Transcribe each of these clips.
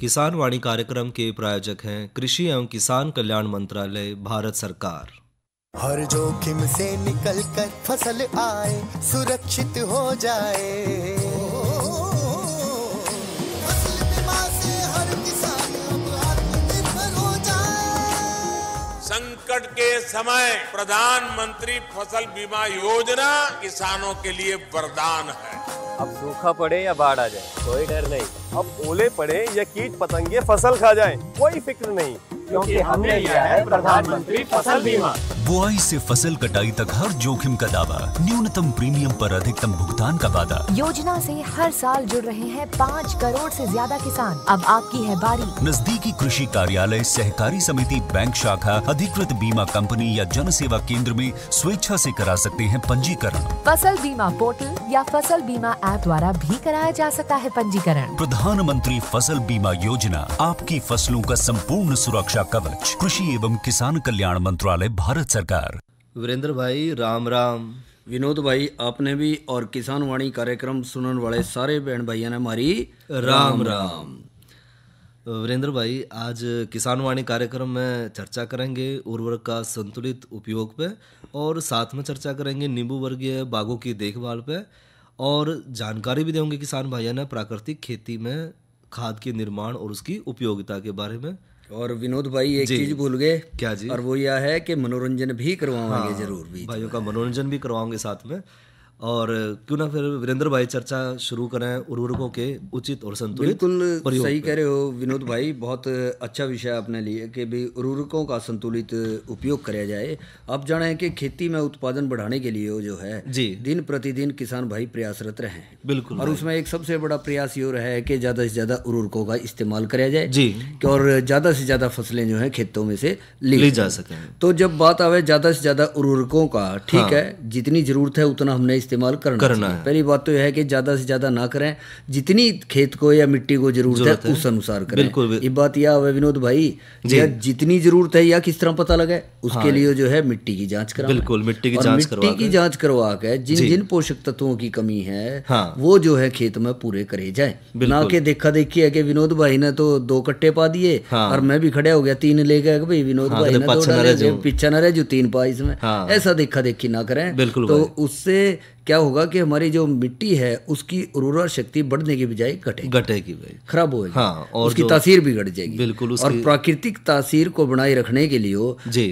किसान वाणी कार्यक्रम के प्रायोजक हैं कृषि एवं किसान कल्याण मंत्रालय, भारत सरकार। हर जोखिम से निकल कर फसल आए, सुरक्षित हो जाए। फसल बीमा से हर किसान अब आत्मनिर्भर हो जाए। संकट के समय प्रधानमंत्री फसल बीमा योजना किसानों के लिए वरदान है। अब सूखा पड़े या बाढ़ आ जाए कोई डर नहीं, अब ओले पड़े या कीट पतंगे फसल खा जाए कोई फिक्र नहीं, क्योंकि हमने लिया है प्रधानमंत्री फसल बीमा। बुआई से फसल कटाई तक हर जोखिम का दावा, न्यूनतम प्रीमियम पर अधिकतम भुगतान का वादा। योजना से हर साल जुड़ रहे हैं 5 करोड़ से ज्यादा किसान। अब आपकी है बारी। नजदीकी कृषि कार्यालय, सहकारी समिति, बैंक शाखा, अधिकृत बीमा कंपनी या जन सेवा केंद्र में स्वेच्छा से करा सकते हैं पंजीकरण। फसल बीमा पोर्टल या फसल बीमा ऐप द्वारा भी कराया जा सकता है पंजीकरण। प्रधानमंत्री फसल बीमा योजना, आपकी फसलों का संपूर्ण सुरक्षा कवच। कृषि एवं किसान कल्याण मंत्रालय, भारत सरकार। वीरेंद्र भाई राम राम। विनोद भाई आपने भी और किसान वाणी कार्यक्रम सुनने वाले सारे बहन भाइयों ने हमारी राम राम। वीरेंद्र भाई, आज किसान वाणी कार्यक्रम में चर्चा करेंगे उर्वरक का संतुलित उपयोग पे, और साथ में चर्चा करेंगे नींबू वर्गीय बागों की देखभाल पे, और जानकारी भी देंगे किसान भाइयों ने प्राकृतिक खेती में खाद के निर्माण और उसकी उपयोगिता के बारे में। और विनोद भाई एक चीज भूल गए। क्या जी? और वो यह है कि मनोरंजन भी करवाएंगे। जरूर भी भाइयों का मनोरंजन भी करवाएंगे साथ में। और क्यों ना फिर वीरेंद्र भाई चर्चा शुरू करें उर्वरकों के उचित और संतुलित बिल्कुल सही कह रहे हो विनोद भाई, बहुत अच्छा विषय आपने लिया कि भी उर्वरकों का संतुलित उपयोग कराया जाए। आप जाने कि खेती में उत्पादन बढ़ाने के लिए जो है जी दिन प्रतिदिन किसान भाई प्रयासरत रहे हैं। बिल्कुल। और उसमें एक सबसे बड़ा प्रयास ये रहा है कि ज़्यादा से ज़्यादा उर्वरकों का इस्तेमाल कराया जाए जी, और ज़्यादा से ज़्यादा फसलें जो है खेतों में से ली जा सकें। तो जब बात आवे ज़्यादा से ज़्यादा उर्वरकों का, ठीक है, जितनी जरूरत है उतना हमने इस्तेमाल करना है। पहली बात तो यह है कि ज्यादा से ज्यादा ना करें, जितनी खेत को या मिट्टी को जरूरत है उस अनुसार करें। बिल्कुल। ये बात यह है विनोद भाई, या जितनी जरूरत है या किस तरह पता लगे उसके लिए जो है मिट्टी की जांच करा। बिल्कुल, मिट्टी की जांच करवा के जिन जिन पोषक तत्वों की कमी है वो जो है खेत में पूरे करे जाए। ना के देखा देखी है कि विनोद भाई ने तो 2 कट्टे पा दिए और मैं भी खड़ा हो गया 3 ले गया, भाई विनोद भाई ने पीछा न रहे जो 3 पा इसमें। ऐसा देखा देखी ना करें। तो उससे क्या होगा कि हमारी जो मिट्टी है उसकी उर्वरा शक्ति बढ़ने की बजाय घटेगी भाई, खराब होगी। और उसकी तासीर भी घट जाएगी। बिल्कुल। और प्राकृतिक तासीर को बनाए रखने के लिए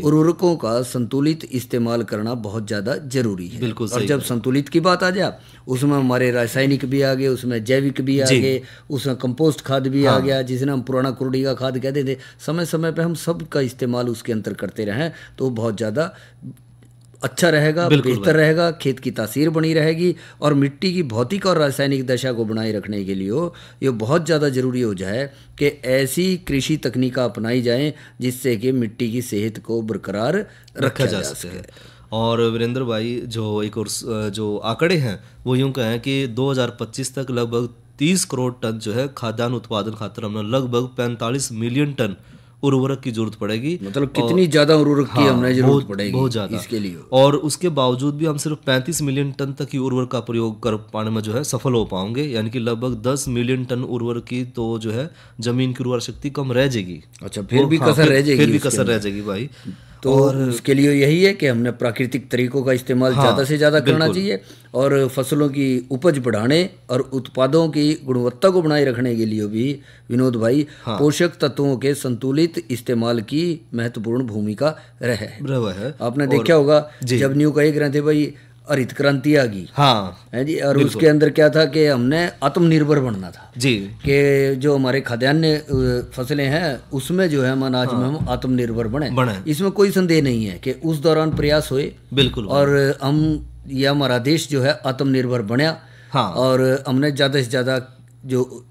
उर्वरकों का संतुलित इस्तेमाल करना बहुत ज्यादा जरूरी है। बिल्कुल। और जब संतुलित की बात आ जाए उसमें हमारे रासायनिक भी आ गए, उसमें जैविक भी आ गए, उसमें कंपोस्ट खाद भी आ गया, जिसे हम पुराना कुरड़ी का खाद कहते थे। समय समय पे हम सब का इस्तेमाल उसके अंतर करते रहें तो बहुत ज्यादा अच्छा रहेगा, बेहतर रहेगा, खेत की तासीर बनी रहेगी। और मिट्टी की भौतिक और रासायनिक दशा को बनाए रखने के लिए ये बहुत ज़्यादा ज़रूरी हो जाए कि ऐसी कृषि तकनीक अपनाई जाएं जिससे कि मिट्टी की सेहत को बरकरार रखा जा सके। और वीरेंद्र भाई, जो एक और जो आंकड़े हैं वो यूँ कहें कि 2025 तक लगभग 30 करोड़ टन जो है खाद्यान्न उत्पादन खातिर हमने लगभग 45 मिलियन टन उर्वरक की जरूरत पड़ेगी। मतलब कितनी ज्यादा उर्वरक की हमने जरूरत पड़ेगी बहुत ज्यादा इसके लिए। और उसके बावजूद भी हम सिर्फ 35 मिलियन टन तक की उर्वरक का प्रयोग कर पाने में जो है सफल हो पाएंगे, यानी कि लगभग 10 मिलियन टन उर्वरक की तो जो है जमीन की उर्वरा शक्ति कम रह जाएगी। अच्छा, फिर भी कसर रह जाएगी भाई। तो उसके लिए यही है कि हमने प्राकृतिक तरीकों का इस्तेमाल ज़्यादा से ज़्यादा करना चाहिए और फसलों की उपज बढ़ाने और उत्पादों की गुणवत्ता को बनाए रखने के लिए भी विनोद भाई पोषक तत्वों के संतुलित इस्तेमाल की महत्वपूर्ण भूमिका रहे। आपने देखा होगा जब न्यू कहे रहे थे भाई हरित क्रांति आ गई है जी, और उसके अंदर क्या था कि हमने आत्मनिर्भर बनना था जी, कि जो हमारे खाद्यान्न फसलें हैं उसमें जो है हम अनाज में हम आत्मनिर्भर बने। इसमें कोई संदेह नहीं है कि उस दौरान प्रयास हुए। बिल्कुल। और हमारा देश जो है आत्मनिर्भर बना और हमने ज़्यादा से ज़्यादा जो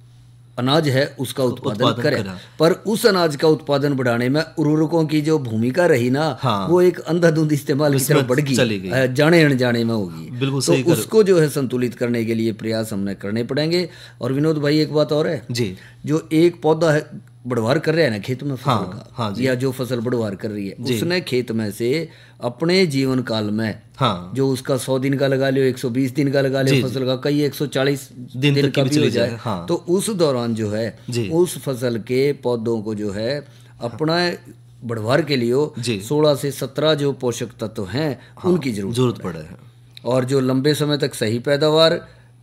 अनाज है उसका उत्पादन करें। पर उस अनाज का उत्पादन बढ़ाने में उर्वरकों की जो भूमिका रही ना वो एक अंधाधुंध इस्तेमाल की तरफ बढ़ गई, जाने अनजाने में होगी। बिल्कुल सही। तो उसको जो है संतुलित करने के लिए प्रयास हमने करने पड़ेंगे। और विनोद भाई एक बात और है जी, जो एक पौधा है बढ़वार कर रहा है ना खेत में फसल का, या जो फसल बढ़वार कर रही है उसने खेत में से अपने जीवन काल में जो उसका 100 दिन का लगा लियो, 120 दिन का लगा लियो फसल का, कई 140 दिन का भी हो जाए, तो उस दौरान जो है उस फसल के पौधों को जो है अपना बढ़वार के लिए 16 से 17 जो पोषक तत्व हैं उनकी जरूरत पड़े है। और जो लंबे समय तक सही पैदावार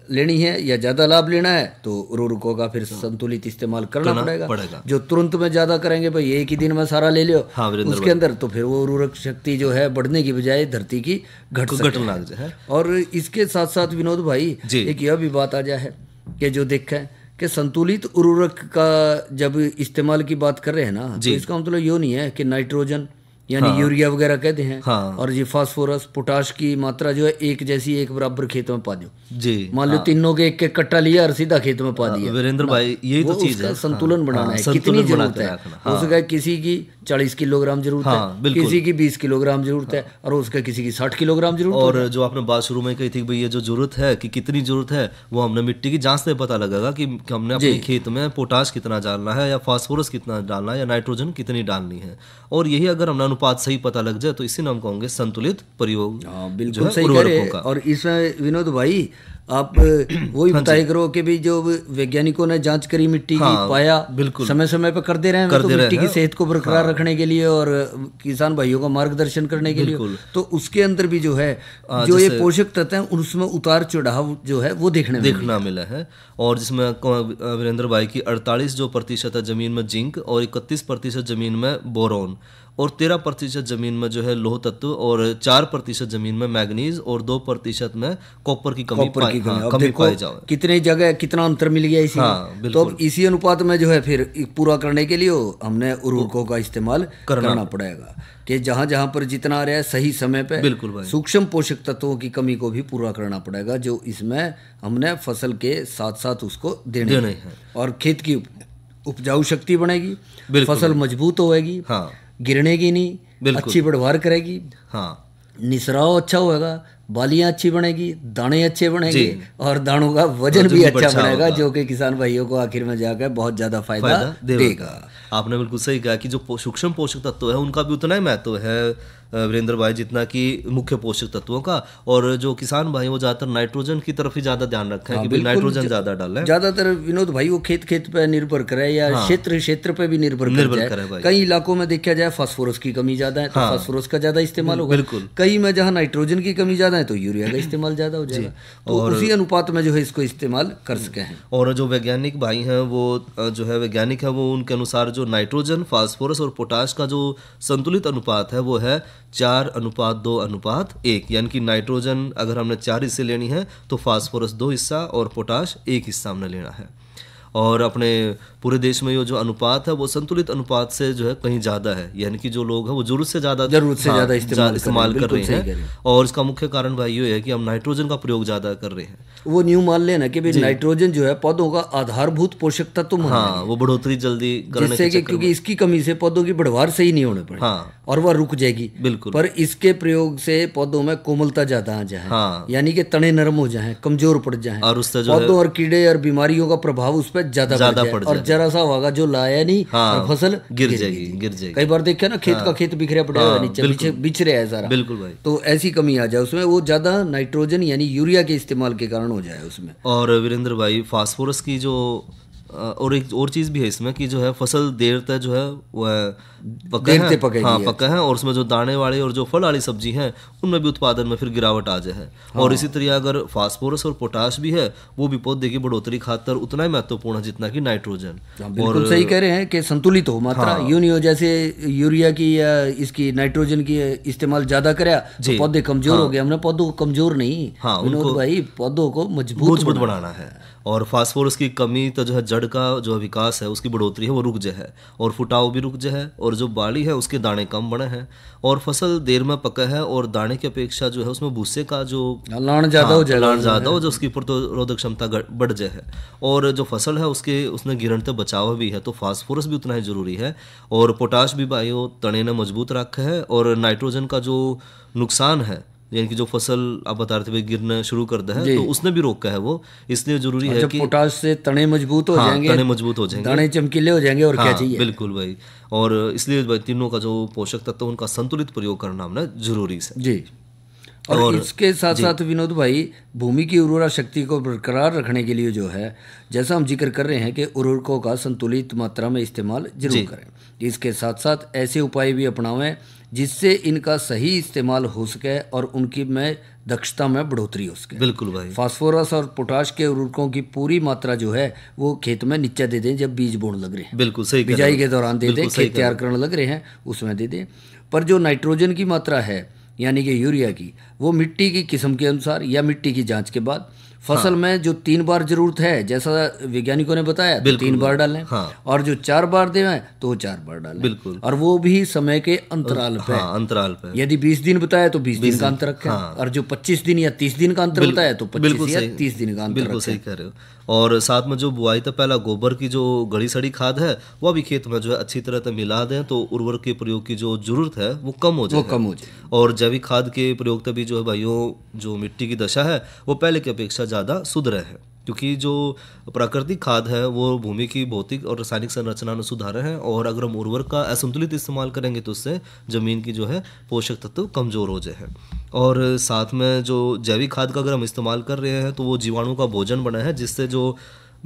लेनी है या ज्यादा लाभ लेना है तो उर्वरकों का फिर संतुलित इस्तेमाल करना पड़ेगा। जो तुरंत में ज्यादा करेंगे भाई एक ही दिन में सारा ले लियो उसके अंदर, तो फिर वो उर्वरक शक्ति जो है बढ़ने की बजाय धरती की घटने लग जाए। और इसके साथ साथ विनोद भाई एक यह भी बात आ जाए है कि जो देखें कि संतुलित उर्वरक का जब इस्तेमाल की बात कर रहे हैं ना, तो इसका मतलब ये नहीं है कि नाइट्रोजन यानी यूरिया वगैरह कहते हैं और ये फास्फोरस पोटाश की मात्रा जो है एक जैसी एक बराबर खेत में पा दो जी, मान लो तीनों के एक एक कट्टा लिया और सीधा खेत में पा दिया। वीरेंद्र भाई यही तो चीज है, संतुलन बनाना है, कितनी जरूरत है उसका, किसी की 40 किलोग्राम जरूरत है, किसी की 20 किलोग्राम जरूरत है और उसका किसी की 60 किलोग्राम जरूरत है। और जो आपने बात शुरू में कही थी भाई ये जो जरूरत है कि कितनी जरूरत है वो हमने मिट्टी की जांच से पता लगेगा कि हमने अपने खेत में पोटाश कितना डालना है या फास्फोरस कितना डालना है या नाइट्रोजन कितनी डालनी है, और यही अगर हमने अनुपात सही पता लग जाए तो इसी नाम कहोगे संतुलित प्रयोग। बिल्कुल सही कह रहे हैं। और इसमें विनोद भाई आप वही बताया करो कि भी जो वैज्ञानिकों ने जांच करी मिट्टी की, पाया बिल्कुल समय समय पर करते रहे तो मिट्टी की सेहत को बरकरार रखने के लिए और किसान भाइयों का मार्गदर्शन करने के लिए, तो उसके अंदर भी जो है जो ये पोषक तत्व हैं उसमें उतार चढ़ाव जो है वो देखना मिला है। और जिसमें वीरेंद्र भाई की 48% जमीन में जिंक और 31% जमीन में बोरोन और 13% जमीन में जो है लोह तत्व और 4% जमीन में मैग्नीज और 2% में कॉपर की कमी पाई जाए। कितने जगह कितना अंतर मिल गया इसी तो अब इसी अनुपात में जो है फिर पूरा करने के लिए हमने उर्वरकों का इस्तेमाल करना पड़ेगा कि जहां जहां पर जितना आ रहा है सही समय पे बिल्कुल भाई सूक्ष्म पोषक तत्वों की कमी को भी पूरा करना पड़ेगा जो इसमें हमने फसल के साथ साथ उसको देने हैं। और खेत की उपजाऊ शक्ति बढ़ेगी, फसल मजबूत होगी, गिरनेगी नहीं, अच्छी बढ़वार करेगी, निसराव अच्छा होगा, बालियां अच्छी बनेगी, दाने अच्छे बनेंगे और दानों का वजन भी अच्छा बनेगा जो कि किसान भाइयों को आखिर में जाकर बहुत ज्यादा फायदा देगा। आपने बिल्कुल सही कहा कि जो सूक्ष्म पोषक तत्व है उनका भी उतना ही महत्व है वीरेंद्र भाई जितना कि मुख्य पोषक तत्वों का, और जो किसान भाई वो ज्यादातर नाइट्रोजन की तरफ ही ज्यादा ध्यान रखा है कि भाई नाइट्रोजन ज्यादा डाले। ज्यादातर विनोद भाई वो खेत खेत पे निर्भर करे या क्षेत्र पे भी निर्भर करे। कई इलाकों में देखा जाए फास्फोरस की कमी ज्यादा है तो फास्फोरस का ज्यादा इस्तेमाल होगा, कई में जहाँ नाइट्रोजन की कमी ज्यादा है तो यूरिया का इस्तेमाल ज्यादा हो जाएगा, तो उसी अनुपात में जो है इसको इस्तेमाल कर सके हैं। और जो वैज्ञानिक भाई हैं वो जो है वैज्ञानिक है वो उनके अनुसार जो नाइट्रोजन फास्फोरस और पोटाश का जो संतुलित अनुपात है वो है 4:2:1, यानी कि नाइट्रोजन अगर हमने 4 हिस्से लेनी है तो फास्फोरस 2 हिस्सा और पोटाश 1 हिस्सा हमने लेना है। और अपने पूरे देश में ये जो अनुपात है वो संतुलित अनुपात से जो है कहीं ज्यादा है, यानी कि जो लोग हैं वो जरूरत से ज्यादा इस्तेमाल कर रहे हैं। और इसका मुख्य कारण भाई ये है कि हम नाइट्रोजन का प्रयोग ज्यादा कर रहे हैं। वो न्यू मान लेना कि नाइट्रोजन जो है पौधों का आधारभूत पोषक तत्व वो बढ़ोतरी जल्दी करने के क्योंकि इसकी कमी से पौधों की बढ़वार सही नहीं होने पड़े और वह रुक जाएगी बिल्कुल, पर इसके प्रयोग से पौधों में कोमलता ज्यादा आ जाए, यानी कि तने नरम हो जाए, कमजोर पड़ जाए और उससे पौधों और कीड़े और बीमारियों का प्रभाव उस पर ज्यादा पड़ जाए और जरा सा होगा जो लाया नहीं और फसल गिर जाएगी। कई बार देखा ना खेत का खेत बिखरा पड़ेगा नीचे बिछ रहा है सारा, बिल्कुल भाई, तो ऐसी कमी आ जाए उसमें वो ज्यादा नाइट्रोजन यानी यूरिया के इस्तेमाल के कारण हो जाए उसमें। और वीरेंद्र भाई फास्फोरस की जो और एक और चीज भी है इसमें कि जो है फसल देर तक जो है वह पका है और उसमें जो दाने वाली और जो फल वाली सब्जी है उनमें भी उत्पादन में फिर गिरावट आ जाए। और इसी तरह अगर फास्फोरस और पोटाश भी है वो भी पौधे की बढ़ोतरी खातर उतना ही महत्वपूर्ण है जितना कि नाइट्रोजन। और सही कह रहे हैं कि संतुलित हो मात्रा, यूं नहीं हो जैसे यूरिया की या इसकी नाइट्रोजन की इस्तेमाल ज्यादा कराया तो पौधे कमजोर हो गए। हमने पौधों को कमजोर नहीं विनोद भाई पौधों को मजबूत बनाना है। और फास्फोरस की कमी तो जो है जड़ का जो विकास है उसकी बढ़ोतरी है वो रुक जाए और फुटाव भी रुक जाए और जो बाली है उसके दाने कम बने हैं और फसल देर में पका है और दाने की अपेक्षा जो है उसमें भूसे का जो लाण ज्यादा हो जाए, लाण ज्यादा हो जो उसकी प्रतिरोधक क्षमता बढ़ जाए और जो फसल है उसने गिरने से बचाव भी है तो फास्फोरस भी उतना ही जरूरी है। और पोटाश भी भाई तने ने मजबूत रखा है और नाइट्रोजन का जो नुकसान है यानी कि जो फसल आप बता रहे थे गिरना शुरू कर दे है, तो उसने भी रोका है वो, इसलिए जरूरी है कि पोटाश से तने मजबूत हो जाएंगे, तने मजबूत हो जाएंगे, दाने चमकीले हो जाएंगे, और क्या चाहिए। बिल्कुल भाई, और इसलिए तीनों का जो पोषक तत्व उनका संतुलित प्रयोग करना हमने जरूरी है जी। और इसके साथ साथ विनोद भाई, भूमि की उर्वरा शक्ति को बरकरार रखने के लिए जो है, जैसा हम जिक्र कर रहे हैं कि उर्वरकों का संतुलित मात्रा में इस्तेमाल जरूर करें। इसके साथ साथ ऐसे उपाय भी अपनावें जिससे इनका सही इस्तेमाल हो सके और उनकी में दक्षता में बढ़ोतरी हो सके। बिल्कुल भाई। फास्फोरस और पोटाश के उर्वरकों की पूरी मात्रा जो है वो खेत में नीचे दे दें जब बीज बोने लग रहे हैं। बिल्कुल सही, बिजाई के दौरान दे दें, खेत तैयार करने लग रहे हैं उसमें दे दें। पर जो नाइट्रोजन की मात्रा है यानी कि यूरिया की, वो मिट्टी की किस्म के अनुसार या मिट्टी की जांच के बाद फसल में जो 3 बार जरूरत है, जैसा वैज्ञानिकों ने बताया, तो 3 बार डालें। और जो 4 बार दें तो 4 बार डालें। बिल्कुल। और वो भी समय के अंतराल पे। यदि 20 दिन बताया तो 20 दिन का अंतर रखें, और जो 25 दिन या 30 दिन का अंतर बताया तो 25 या 30 दिन का अंतर रखें। बिल्कुल सही कह रहे हो। और साथ में जो बुआई तक पहला गोबर की जो गड़ी सड़ी खाद है वो भी खेत में जो है अच्छी तरह से मिला दें, तो उर्वरक के प्रयोग की जो जरूरत है वो कम हो जाए। और जैविक खाद के प्रयोग तभी जो है भाइयों, जो मिट्टी की दशा है वो पहले की अपेक्षा ज़्यादा सुधरे है, क्योंकि जो प्राकृतिक खाद है वो भूमि की भौतिक और रासायनिक संरचना में सुधार है, और अगर हम उर्वरक का असंतुलित इस्तेमाल करेंगे तो उससे जमीन की जो है पोषक तत्व कमज़ोर हो जाए। और साथ में जो जैविक खाद का अगर हम इस्तेमाल कर रहे हैं तो वो जीवाणु का भोजन बना है, जिससे जो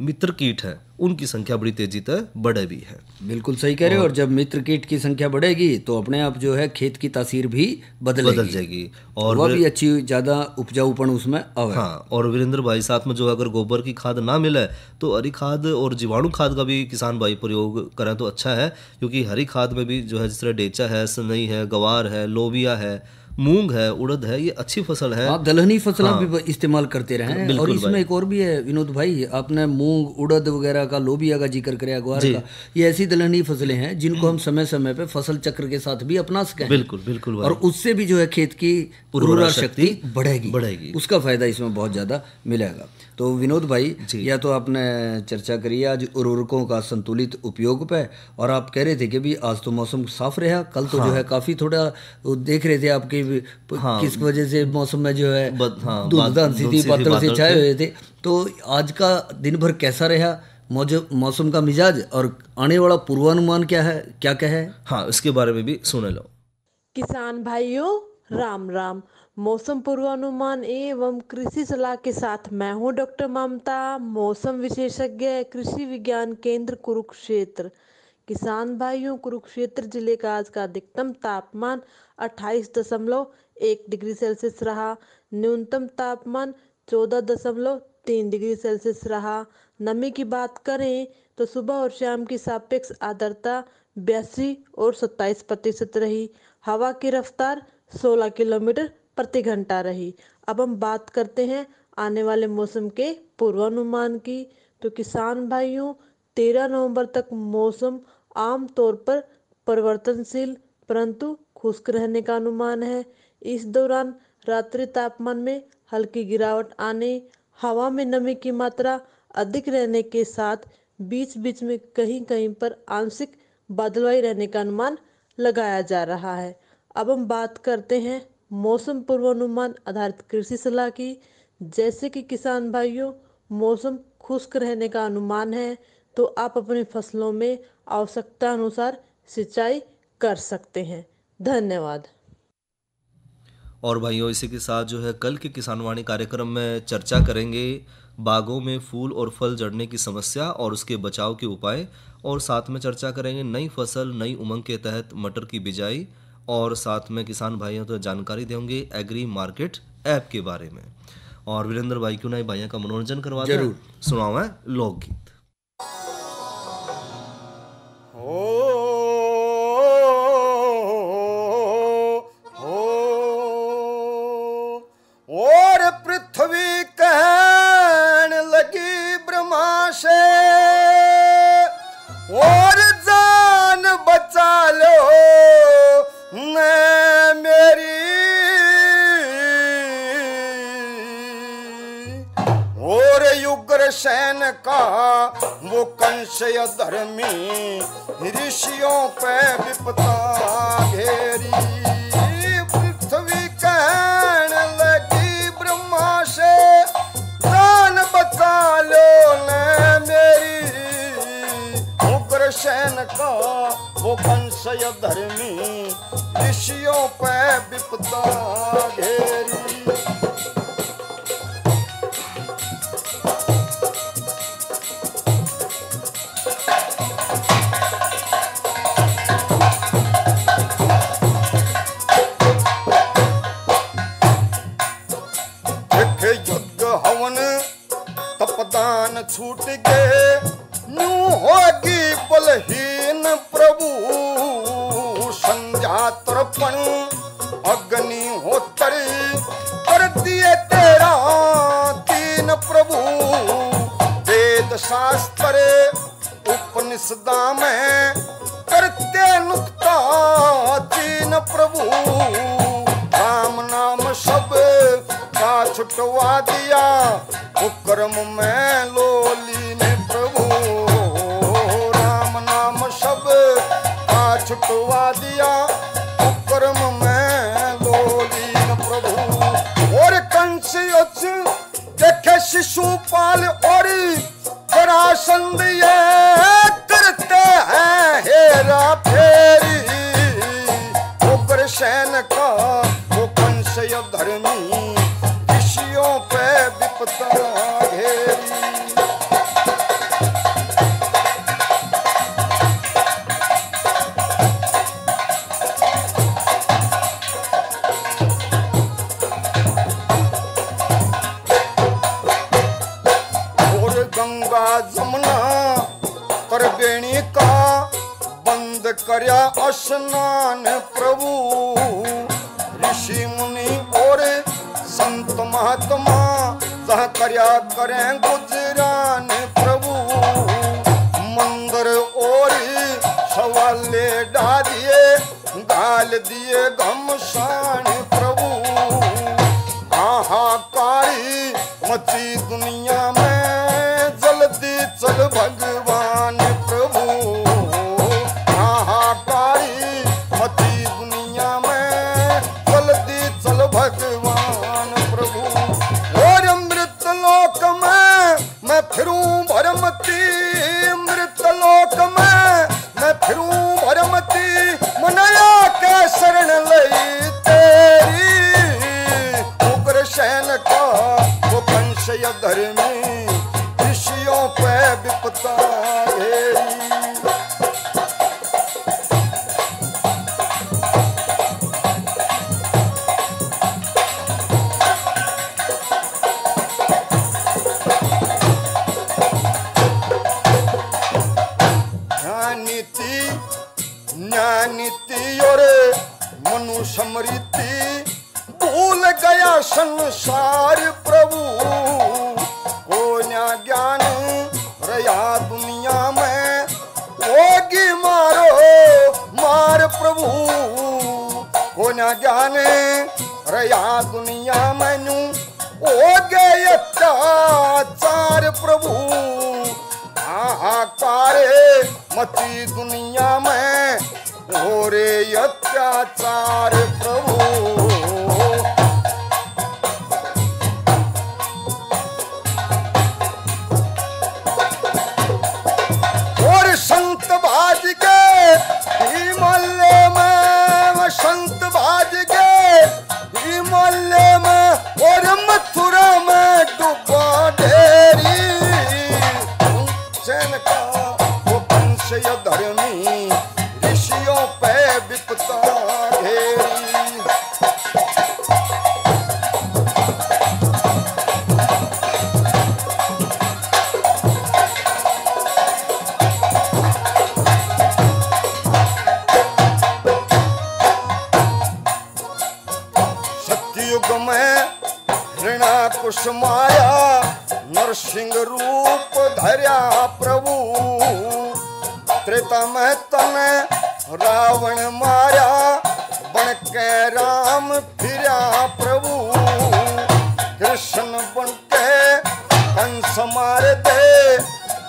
मित्र कीट है उनकी संख्या बड़ी तेजी से बढ़े भी है। बिल्कुल सही कह रहे हो। और जब मित्र कीट की संख्या बढ़ेगी तो अपने आप जो है खेत की तासीर भी बदल जाएगी, और वह भी अच्छी ज़्यादा उपजाऊपन उसमें आवे। हाँ, और वीरेंद्र भाई साथ में जो अगर गोबर की खाद ना मिले तो हरी खाद और जीवाणु खाद का भी किसान भाई प्रयोग करें तो अच्छा है, क्योंकि हरी खाद में भी जो है जिस तरह डेचा है, सनई है, गवार है, लोबिया है, मूंग है, उड़द है, ये अच्छी फसल है। दलहनी फसलें भी इस्तेमाल करते रहे। और इसमें एक और भी है विनोद भाई, आपने मूंग, उड़द वगैरह का, लोबिया का जिक्र कराया, ग्वार का, ये ऐसी दलहनी फसलें हैं जिनको हम समय समय पे फसल चक्र के साथ भी अपना सकें। बिल्कुल बिल्कुल। और उससे भी जो है खेत की उर्वरा शक्ति बढ़ेगी, उसका फायदा इसमें बहुत ज्यादा मिलेगा। तो विनोद भाई, या तो आपने चर्चा करी आज उर्वरकों का संतुलित उपयोग पे, और आप कह रहे थे कि भी आज तो मौसम साफ रहा, कल तो जो है काफी थोड़ा देख रहे थे आपके किस वजह से मौसम में जो है धूलधान सी थी, बादल से छाए हुए थे। तो आज का दिन भर कैसा रहा मौसम का मिजाज, और आने वाला पूर्वानुमान क्या है, क्या है? हाँ, इसके बारे में भी सुन लो। किसान भाइयों, राम राम। मौसम पूर्वानुमान एवं कृषि सलाह के साथ मैं हूँ डॉक्टर ममता, मौसम विशेषज्ञ, कृषि विज्ञान केंद्र कुरुक्षेत्र। किसान भाइयों, कुरुक्षेत्र जिले का आज का अधिकतम तापमान 28.1 डिग्री सेल्सियस रहा। न्यूनतम तापमान 14.3 डिग्री सेल्सियस रहा। नमी की बात करें तो सुबह और शाम की सापेक्ष आर्द्रता 82 और 27% रही। हवा की रफ्तार 16 किलोमीटर प्रति घंटा रही। अब हम बात करते हैं आने वाले मौसम के पूर्वानुमान की। तो किसान भाइयों, 13 नवंबर तक मौसम आम तौर पर परिवर्तनशील परंतु खुश्क रहने का अनुमान है। इस दौरान रात्रि तापमान में हल्की गिरावट आने, हवा में नमी की मात्रा अधिक रहने के साथ बीच बीच में कहीं कहीं पर आंशिक बादलवाई रहने का अनुमान लगाया जा रहा है। अब हम बात करते हैं मौसम पूर्वानुमान आधारित कृषि सलाह की। जैसे कि किसान भाइयों, मौसम खुश्क रहने का अनुमान है तो आप अपनी फसलों में आवश्यकता अनुसार सिंचाई कर सकते हैं। धन्यवाद। और भाइयों, इसी के साथ जो है कल के किसानवाणी कार्यक्रम में चर्चा करेंगे बागों में फूल और फल झड़ने की समस्या और उसके बचाव के उपाय, और साथ में चर्चा करेंगे नई फसल नई उमंग के तहत मटर की बिजाई, और साथ में किसान भाइयों तो जानकारी देंगे एग्री मार्केट ऐप के बारे में। और वीरेंद्र भाई क्यों नहीं भाइयों का मनोरंजन करवा जरूर सुनाओ है लोकगीत। और पृथ्वी कहन लगी ब्रह्मा से, और जान बचा लो न मेरी, और युग्रसेन का वो कंस धर्मी ऋषियों पे विपदा घेरी। पृथ्वी कहन उग्रसेन का वो कंसय धर्मी, ऋषियों पे विपदा घेरी। तपदान छूट गए, न्यू होगी बलहीन प्रभु। संध्या तर्पण अग्निहोत्र कर दिए तेरा तीन प्रभु। वेद शास्त्र उपनिषदा में करते नुक्ता तीन प्रभु। राम नाम सब का छुटवा दिया, उपक्रम में लोली ने प्रभु। राम नाम सब का छुटवा दिया, उपक्रम में लोली ने प्रभु। और कंस देखे शिशुपाल और जरासंध ये करते हैं हेरा फेरी। उग्रसेन का वो कंस धर्मी, ऋषियों पे विपदा घेरी। और गंगा जमुना तरबेणी का बंद करया स्नान प्रभु। ऋषि मुनि और संत महात्मा जहाँ करया करें गुजरान प्रभु। मंदिर और सवाले डालिए, गाल दिए घमसान प्रभु। हाहाकारी मची दुनिया में, जल्दी चल भगवान प्रभु। हाहाकारी मची दुनिया में, जल्दी चल भगवान प्रभु। और अमृत लोक में मैं फिरूं भरमती, अमृत लोक में मैं फिरूं भरमती। मनया के शरण लई तेरी। उग्रसेन का वो कंसय धर्मी, ऋषियों पे विपदा घेरी। न्यानीति और मनुस्मृति भूल गया संसार प्रभु। को न्या ज्ञान रया दुनिया में, होगी मारो मार प्रभु। को न्या ज्ञान रया दुनिया में, हो गए अत्याचार प्रभु। हाहाकार मची दुनिया में, हो रे अत्याचार प्रभु। और संत भाज के हिमालय में, संत भाज के हिमालय में, और मथुरा में डूबा ढेरी। उग्रसेन का वो कंसय धर्मी, ऋषियों पे विपदा घेरी। सतयुग में ऋणाकुश माया, नरसिंह रूप धर्या प्रभु। त्रेता में तने रावण मारा, बन के राम फिरा प्रभु। कृष्ण बन के कंस मार दे,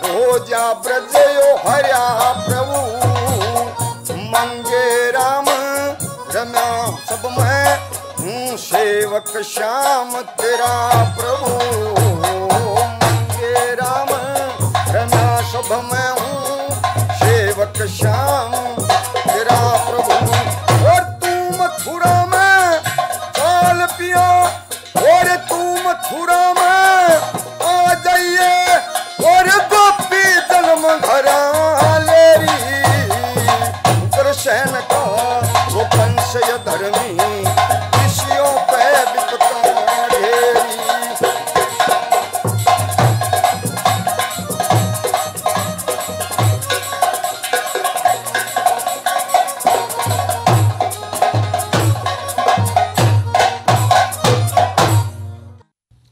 हो जा ब्रज यो हर्या प्रभु। मंगे राम रम्या सब में, सेवक श्याम तेरा प्रभु। मंगे राम रम्या सब में हूँ, सेवक एक श्याम तेरा प्रभु। और तू मथुरा में चाल पिया, और तू मथुरा में आ जाइए, और गोपी जन्म घरा लेरी। कृष्ण का वो कंस धर्मी, ऋषियों पे विपत्ता ढेरी।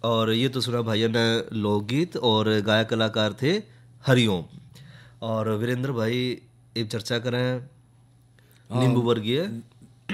और ये तो सुना भाइयों ने लोकगीत, और गायक कलाकार थे हरिओम। और वीरेंद्र भाई एक चर्चा करें नींबू वर्गीय।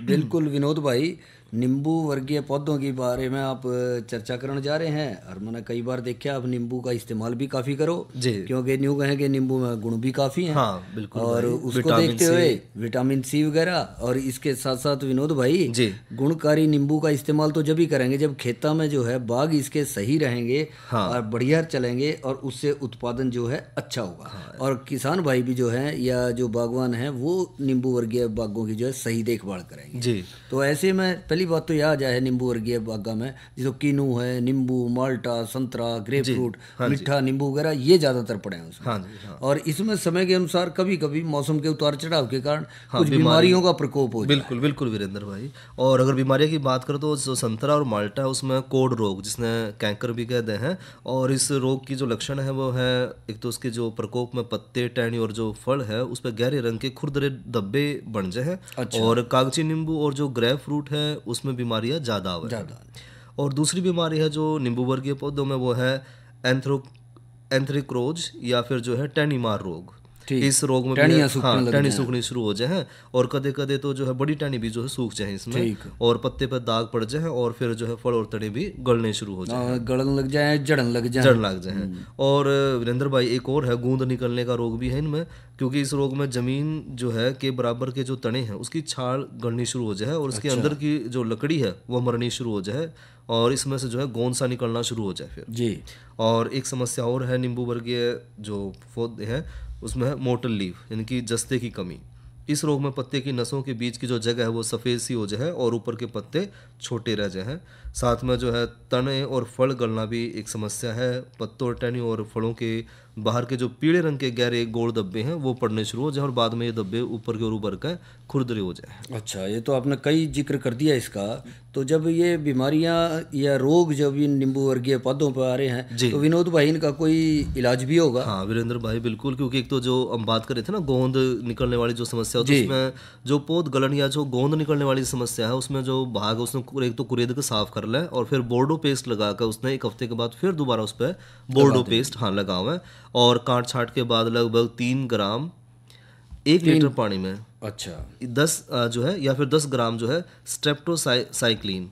बिल्कुल विनोद भाई, नींबू वर्गीय पौधों के बारे में आप चर्चा करने जा रहे हैं। और मैंने कई बार देखा आप नींबू का इस्तेमाल भी काफ़ी करो जी, क्योंकि न्यू कहें कि नींबू में गुण भी काफ़ी हैं। हाँ, बिल्कुल। और उसको देखते हुए विटामिन सी वगैरह, और इसके साथ साथ विनोद भाई जी गुणकारी नींबू का इस्तेमाल तो जब ही करेंगे जब खेता में जो है बाग इसके सही रहेंगे और बढ़िया चलेंगे, और उससे उत्पादन जो है अच्छा होगा। और किसान भाई भी जो है या जो बागवान है वो नींबू वर्गीय बागों की जो है सही देखभाल करेंगे जी। तो ऐसे में पहली बात तो यह आ जाए नींबू वर्गीय बागा में जो कीनू है, नींबू, माल्टा, संतरा, ग्रेप फ्रूट, मीठा नींबू वगैरह ये ज्यादातर पड़े हैं उसमें। और इसमें समय के अनुसार कभी कभी मौसम के उतार चढ़ाव के कारण कुछ बीमारियों का प्रकोप हो जाए। बिल्कुल बिल्कुल वीरेंद्र भाई। और अगर बीमारियों की बात करें तो जो संतरा और माल्टा है उसमें कोड़ रोग, जिसने कैंकर भी कहते हैं, और इस रोग की जो लक्षण है वो है एक तो उसके जो प्रकोप में पत्ते, टहनी और जो फल है उस पर गहरे रंग के खुरदरे धब्बे बन जाए। और कागजी नींबू और जो ग्रेप फ्रूट है उसमें बीमारियां ज्यादा है। और दूसरी बीमारी है जो नींबू वर्गीय पौधों में वो है एंथ्रेक्रोज या फिर जो है टहनी मार रोग। इस रोग में टहनी सूखनी शुरू हो जाए, और कदे कदे तो जो है बड़ी टहनी भी जो है सूख जाए इसमें, और पत्ते पर दाग पड़ जाए, और फिर जो है फल और तने भी गलने शुरू हो जाए, गलन लग जाए, जड़न लग जाए। और वीरेंद्र भाई एक और है गूंद निकलने का रोग भी है इनमें, क्योंकि इस रोग में जमीन जो है के बराबर के जो तने हैं उसकी छाल गलनी शुरू हो जाए, और उसके अंदर की जो लकड़ी है वो मरनी शुरू हो जाए, और इसमें से जो है गोंद सा निकलना शुरू हो जाए फिर जी। और एक समस्या और है नींबू वर्गीय जो पौधे हैं उसमें है मोटल लीफ, यानी कि जस्ते की कमी। इस रोग में पत्ते की नसों के बीच की जो जगह है वो सफ़ेद सी हो जाए और ऊपर के पत्ते छोटे रह जाए। साथ में जो है तने और फल गलना भी एक समस्या है। पत्तों और टहनी और फलों के बाहर के जो पीले रंग के गहरे गोल धब्बे हैं वो पड़ने शुरू हो जाए, और बाद में ये धब्बे ऊपर के और ऊपर का खुरदरे हो जाए। अच्छा, ये तो आपने कई जिक्र कर दिया इसका। तो जब ये बीमारियां या रोग जब इन नींबू वर्गीय पौधों पर आ रहे हैं तो विनोद भाई इनका कोई इलाज भी होगा? हाँ वीरेंद्र भाई बिल्कुल, क्योंकि एक तो जो हम बात कर रहे थे ना गोंद निकलने वाली जो समस्या होती है, उसमें जो पौध गलन या जो गोंद निकलने वाली समस्या है उसमें जो भाग उसने एक तो कुरेद को साफ कर ले, और फिर बोर्डो पेस्ट लगाकर उसने एक हफ्ते के बाद फिर दोबारा उस पर बोर्डो पेस्ट लगा हुआ है, और काट छाट के बाद लगभग 3 ग्राम 1 लीटर पानी में 10 जो है या फिर 10 ग्राम जो है स्ट्रेप्टोसाइक्लिन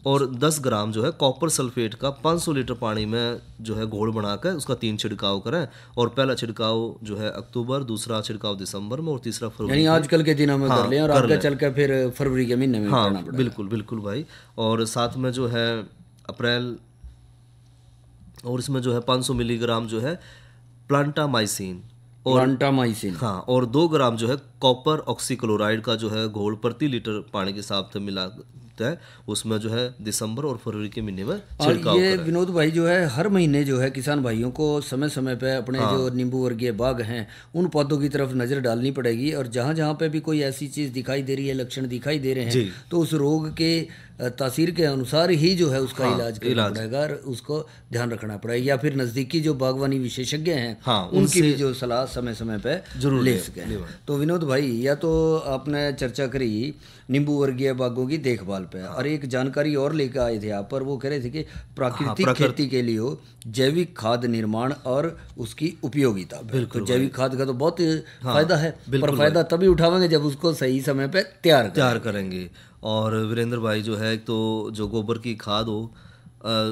और 10 ग्राम जो है कॉपर सल्फेट का 500 लीटर पानी में जो है घोल बनाकर उसका 3 छिड़काव करें। और पहला छिड़काव जो है अक्टूबर, दूसरा छिड़काव दिसंबर में, और तीसरा फरवरी। यानी आजकल के दिनों में कर लें और आगे चल के फिर फरवरी के महीने में करना पड़ेगा। बिल्कुल बिल्कुल भाई। और साथ में जो है अप्रैल, और इसमें जो है 500 मिलीग्राम जो है प्लांटामाइसिन और 2 ग्राम जो है कॉपर ऑक्सीक्लोराइड का जो है घोल प्रति लीटर पानी के साथ मिलाता है, उसमें जो है दिसंबर और फरवरी के महीने में छिड़काव ये विनोद भाई जो है हर महीने जो है किसान भाइयों को समय समय पे अपने जो नींबू वर्गीय बाग हैं उन पौधों की तरफ नजर डालनी पड़ेगी, और जहाँ जहाँ पे भी कोई ऐसी चीज दिखाई दे रही है, लक्षण दिखाई दे रहे हैं, तो उस रोग के तासीर के अनुसार ही जो है उसका इलाज करना पड़ेगा, और उसको ध्यान रखना पड़ेगा, या फिर नज़दीकी जो बागवानी विशेषज्ञ हैं उनकी भी जो सलाह समय समय पे जरूर ले सकें। तो विनोद भाई, या तो आपने चर्चा करी नींबू वर्गीय बागों की देखभाल पे, और एक जानकारी और लेकर आए थे आप पर, वो कह रहे थे कि प्राकृतिक खेती के लिए जैविक खाद निर्माण और उसकी उपयोगिता। तो जैविक खाद का तो बहुत फायदा है, पर फायदा तभी उठावेंगे जब उसको सही समय पे तैयार करेंगे। और वीरेंद्र भाई जो है तो जो गोबर की खाद हो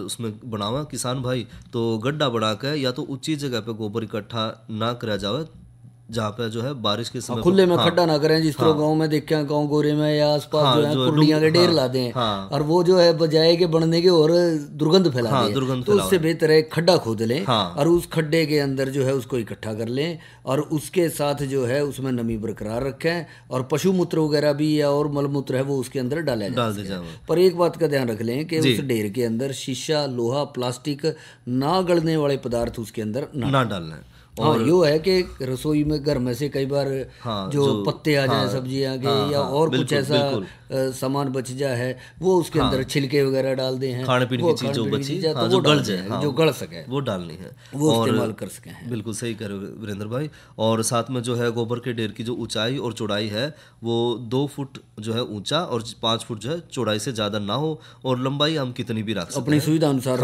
उसमें बनावा किसान भाई, तो गड्ढा बना के या तो ऊंची जगह पे गोबर इकट्ठा ना करा जावे, जहाँ पे जो है बारिश के समय खुले में खड्डा ना करें, जिस तरह गांव में देखे हैं, गांव गोरे में या आसपास जो है कुर्डियां के ढेर ला दें और वो जो है बजाय के बनने के और दुर्गंध फैला दें, तो उससे बेहतर है खड्डा खोद लें और उस खड्डे के अंदर जो है उसको इकट्ठा कर लें और उसके साथ जो है उसमें नमी बरकरार रखें और पशु मूत्र वगैरह भी या और मलमूत्र है वो उसके अंदर डाल जाए। पर एक बात का ध्यान रख लें कि उस ढेर के अंदर शीशा, लोहा, प्लास्टिक ना गलने वाले पदार्थ उसके अंदर ना डालना है। और यो है कि रसोई में घर में से कई बार जो पत्ते आ जाए सब्जियां के या और कुछ ऐसा सामान बच जाए है वो उसके अंदर छिलके वगैरह डाल दे हैं, खाने पीने की चीज जो बची तो वो गल जाए, जो गल सके वो डालनी है, वो इस्तेमाल कर सके। बिल्कुल सही कह रहे हो वीरेंद्र भाई। और साथ में जो है गोबर के ढेर की जो ऊंचाई और चौड़ाई है वो 2 फुट जो है ऊंचा और 5 फुट जो है चौड़ाई से ज्यादा ना हो और लंबाई हम कितनी भी रख सकें, अपनी सुविधा अनुसार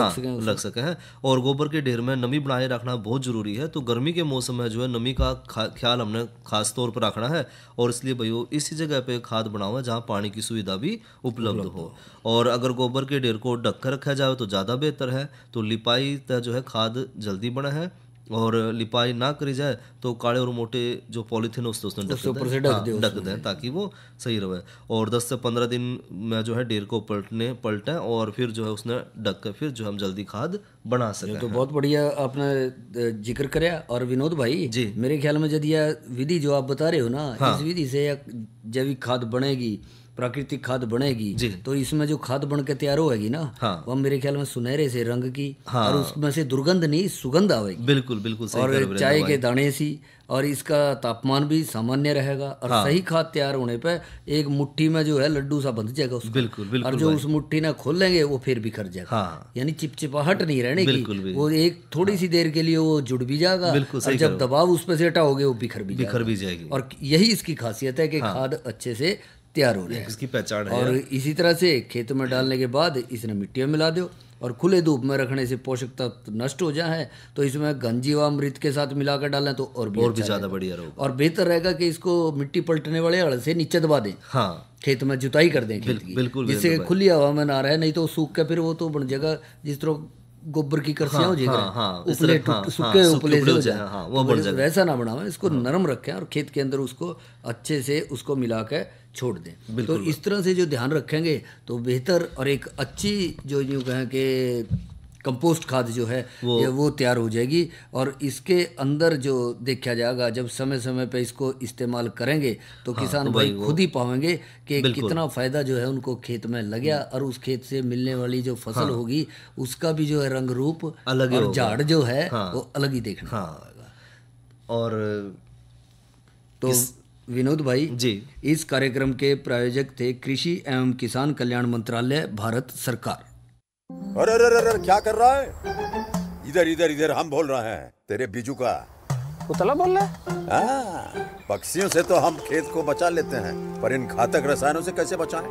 रख सके हैं। और गोबर के ढेर में नमी बनाए रखना बहुत जरूरी है। तो गर्मी के मौसम में जो है नमी का ख्याल हमने खास तौर पर रखना है और इसलिए भाइयों इसी जगह पे खाद बनाओ जहाँ पानी की सुविधा भी उपलब्ध हो। और अगर गोबर के ढेर को ढक कर रखा जाए तो ज़्यादा बेहतर है। तो लिपाई तक जो है खाद जल्दी बना है और लिपाई ना करी जाए तो काले और मोटे जो पॉलीथीन उससे ढक दें ताकि वो सही रहे। और 10 से 15 दिन में जो है ढेर को पलटें और फिर जो है उसने ढक कर फिर जो हम जल्दी खाद बना सकें। तो बहुत बढ़िया आपने जिक्र कराया। और विनोद भाई जी, मेरे ख्याल में यदि यह विधि जो आप बता रहे हो ना, इस विधि से जैविक खाद बनेगी, प्राकृतिक खाद बनेगी, तो इसमें जो खाद बन के तैयार होगी ना वो मेरे ख्याल में सुनहरे से रंग की और उसमें से दुर्गंध नहीं सुगंध आवेगी। बिल्कुल बिल्कुल सही। और चाय के दाने सी और इसका तापमान भी सामान्य रहेगा और सही खाद तैयार होने पे एक मुट्ठी में जो है लड्डू सा बंध जाएगा उसका। बिल्कुल और जो उस मुट्ठी ना खोलेंगे वो फिर बिखर जाएगा। यानी चिपचिपाहट नहीं रहने की, वो एक थोड़ी सी देर के लिए वो जुड़ भी जाएगा और जब दबाव उस पर से हटाओगे वो बिखर भी जाएगी। और यही इसकी खासियत है कि खाद अच्छे से तैयार हो रही है, इसकी पहचान है। और इसी तरह से खेत में डालने के बाद इसने मिट्टी में मिला दो और खुले धूप में रखने से पोषक तत्व नष्ट हो जाए तो इसमें गंजीवामृत के साथ मिलाकर डालें तो और भी ज्यादा बढ़िया रहेगा। और बेहतर रहेगा कि इसको मिट्टी पलटने वाले हल से नीचे दबा दें, खेत में जुताई कर दें खेत की, जिससे खुली हवा में ना रहे, नहीं तो सूख के फिर वो तो बन जाएगा जिस तरह गोबर की करसियां हो जाएगी, सूखे उपले से वैसा ना बनावे, इसको नरम रखें और खेत के अंदर उसको अच्छे से उसको मिला के छोड़ दें। तो इस तरह से जो ध्यान रखेंगे तो बेहतर और एक अच्छी जो यूँ कहें कि कंपोस्ट खाद जो है वो तैयार हो जाएगी। और इसके अंदर जो देखा जाएगा जब समय समय पे इसको इस्तेमाल करेंगे तो किसान भाई खुद ही पाएंगे कि कितना फ़ायदा जो है उनको खेत में लगा और उस खेत से मिलने वाली जो फसल होगी उसका भी जो है रंग रूप अलग और झाड़ जो है वो अलग ही देखना होगा। और तो विनोद भाई जी, इस कार्यक्रम के प्रायोजक थे कृषि एवं किसान कल्याण मंत्रालय, भारत सरकार। अरे अरे अरे क्या कर रहा है? इधर इधर इधर हम बोल रहे हैं तेरे बीजू का। उतला बोल रहा है? पक्षियों से तो हम खेत को बचा लेते हैं पर इन घातक रसायनों से कैसे बचाएं?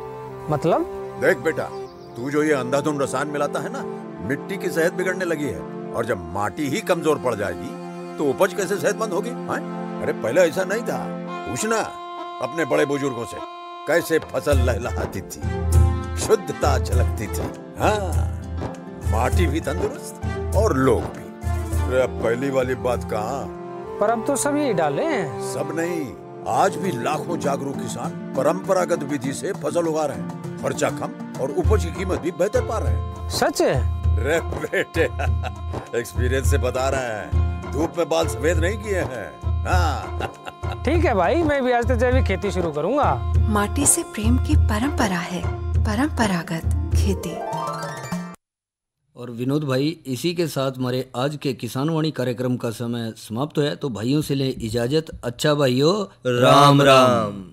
मतलब? देख बेटा, तू जो ये अंधाधुंध रसायन मिलाता है ना, मिट्टी की सेहत बिगड़ने लगी है और जब माटी ही कमजोर पड़ जाएगी तो उपज कैसे सेहतमंद होगी? अरे पहले ऐसा नहीं था, पूछना अपने बड़े बुजुर्गों से कैसे फसल लहलहाती थी, शुद्धता झलकती थी। माटी भी तंदुरुस्त और लोग भी। अब पहली वाली बात कहाँ? पर अब तो सब यही डाले हैं। सब नहीं, आज भी लाखों जागरूक किसान परंपरागत विधि से फसल उगा रहे हैं, खर्चा कम और उपज की कीमत भी बेहतर पा रहे हैं। सच है? रे बेटे एक्सपीरियंस से बता रहे हैं, धूप में बाल सफेद नहीं किए हैं। ठीक है भाई, मैं भी आज से जैविक खेती शुरू करूंगा। माटी से प्रेम की परंपरा है, परंपरागत खेती। और विनोद भाई, इसी के साथ हमारे आज के किसान वाणी कार्यक्रम का समय समाप्त है, तो भाइयों से ले इजाजत। अच्छा भाइयों, राम राम।